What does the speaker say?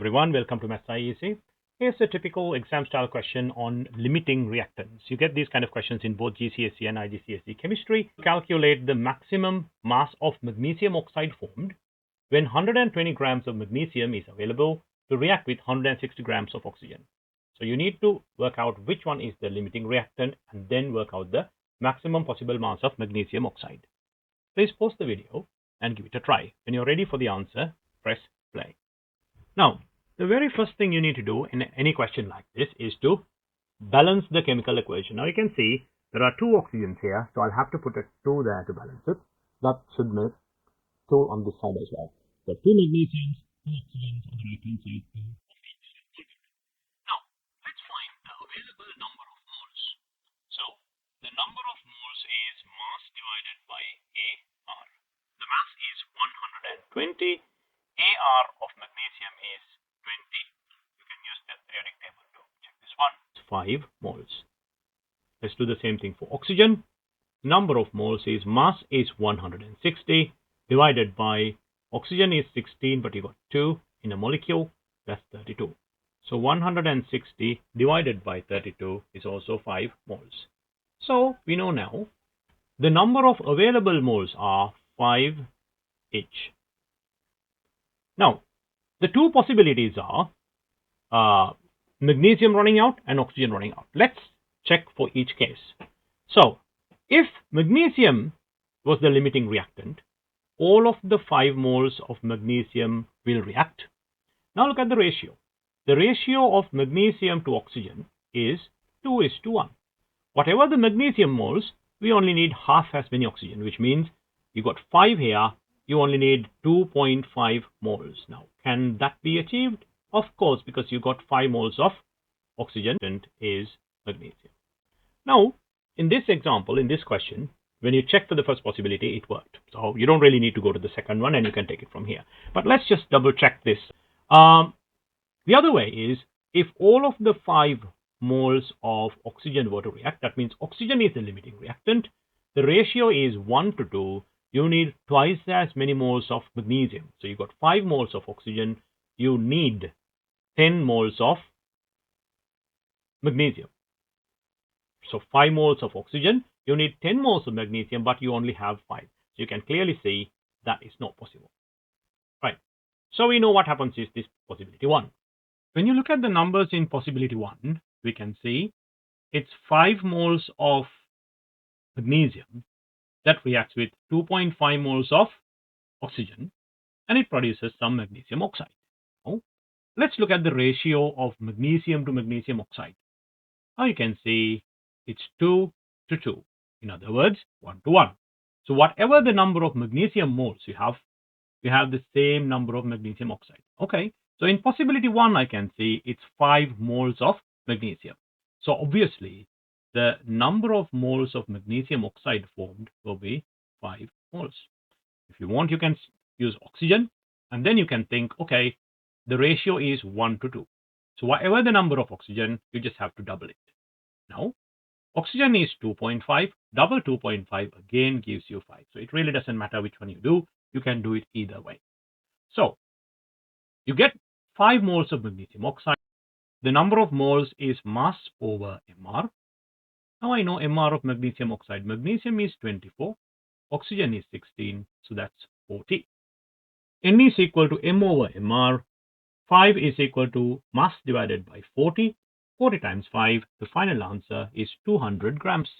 everyone, welcome to Maths IEC. Here's a typical exam style question on limiting reactants. You get these kind of questions in both GCSE and IGCSE chemistry. Calculate the maximum mass of magnesium oxide formed when 120 grams of magnesium is available to react with 160 grams of oxygen. So you need to work out which one is the limiting reactant and then work out the maximum possible mass of magnesium oxide. Please pause the video and give it a try. When you're ready for the answer, press play. Now, the very first thing you need to do in any question like this is to balance the chemical equation. Now you can see there are two oxygens here, so I'll have to put a 2 there to balance it. That should make 2 on this side as well. So 2 magnesiums, 2 oxygens on the right-hand side, 2 of each. Now, let's find the available number of moles. So, the number of moles is mass divided by AR. The mass is 120. AR of magnesium is 20. You can use the periodic table to check this one. It's 5 moles. Let's do the same thing for oxygen. Number of moles is mass is 160 divided by oxygen is 16, but you got 2 in a molecule. That's 32. So 160 divided by 32 is also 5 moles. So we know now the number of available moles are 5 each. Now, the two possibilities are magnesium running out and oxygen running out. Let's check for each case. So, if magnesium was the limiting reactant, all of the 5 moles of magnesium will react. Now look at the ratio. The ratio of magnesium to oxygen is 2:1. Whatever the magnesium moles, we only need half as many oxygen, which means you got 5 here. You only need 2.5 moles. Now, can that be achieved? Of course, because you got 5 moles of oxygen and is magnesium. Now, in this example, in this question, when you check for the first possibility, it worked. So you don't really need to go to the second one and you can take it from here. But let's just double check this. The other way is if all of the 5 moles of oxygen were to react, that means oxygen is the limiting reactant. The ratio is 1:2. You need twice as many moles of magnesium. So you got 5 moles of oxygen. You need 10 moles of magnesium. So 5 moles of oxygen. You need 10 moles of magnesium, but you only have 5. So you can clearly see that is not possible. Right. So we know what happens is this possibility 1. When you look at the numbers in possibility 1, we can see it's 5 moles of magnesium that reacts with 2.5 moles of oxygen and it produces some magnesium oxide. Now, let's look at the ratio of magnesium to magnesium oxide. Now you can see it's 2:2. In other words, 1:1. So whatever the number of magnesium moles you have the same number of magnesium oxide. Okay, so in possibility 1, I can see it's 5 moles of magnesium. So obviously, the number of moles of magnesium oxide formed will be 5 moles. If you want, you can use oxygen, and then you can think, okay, the ratio is 1:2. So whatever the number of oxygen, you just have to double it. Now, oxygen is 2.5, double 2.5 again gives you 5. So it really doesn't matter which one you do. You can do it either way. So you get 5 moles of magnesium oxide. The number of moles is mass over MR. Now I know MR of magnesium oxide. Magnesium is 24, oxygen is 16, so that's 40. N is equal to M over MR. 5 is equal to mass divided by 40. 40 times 5, the final answer is 200 grams.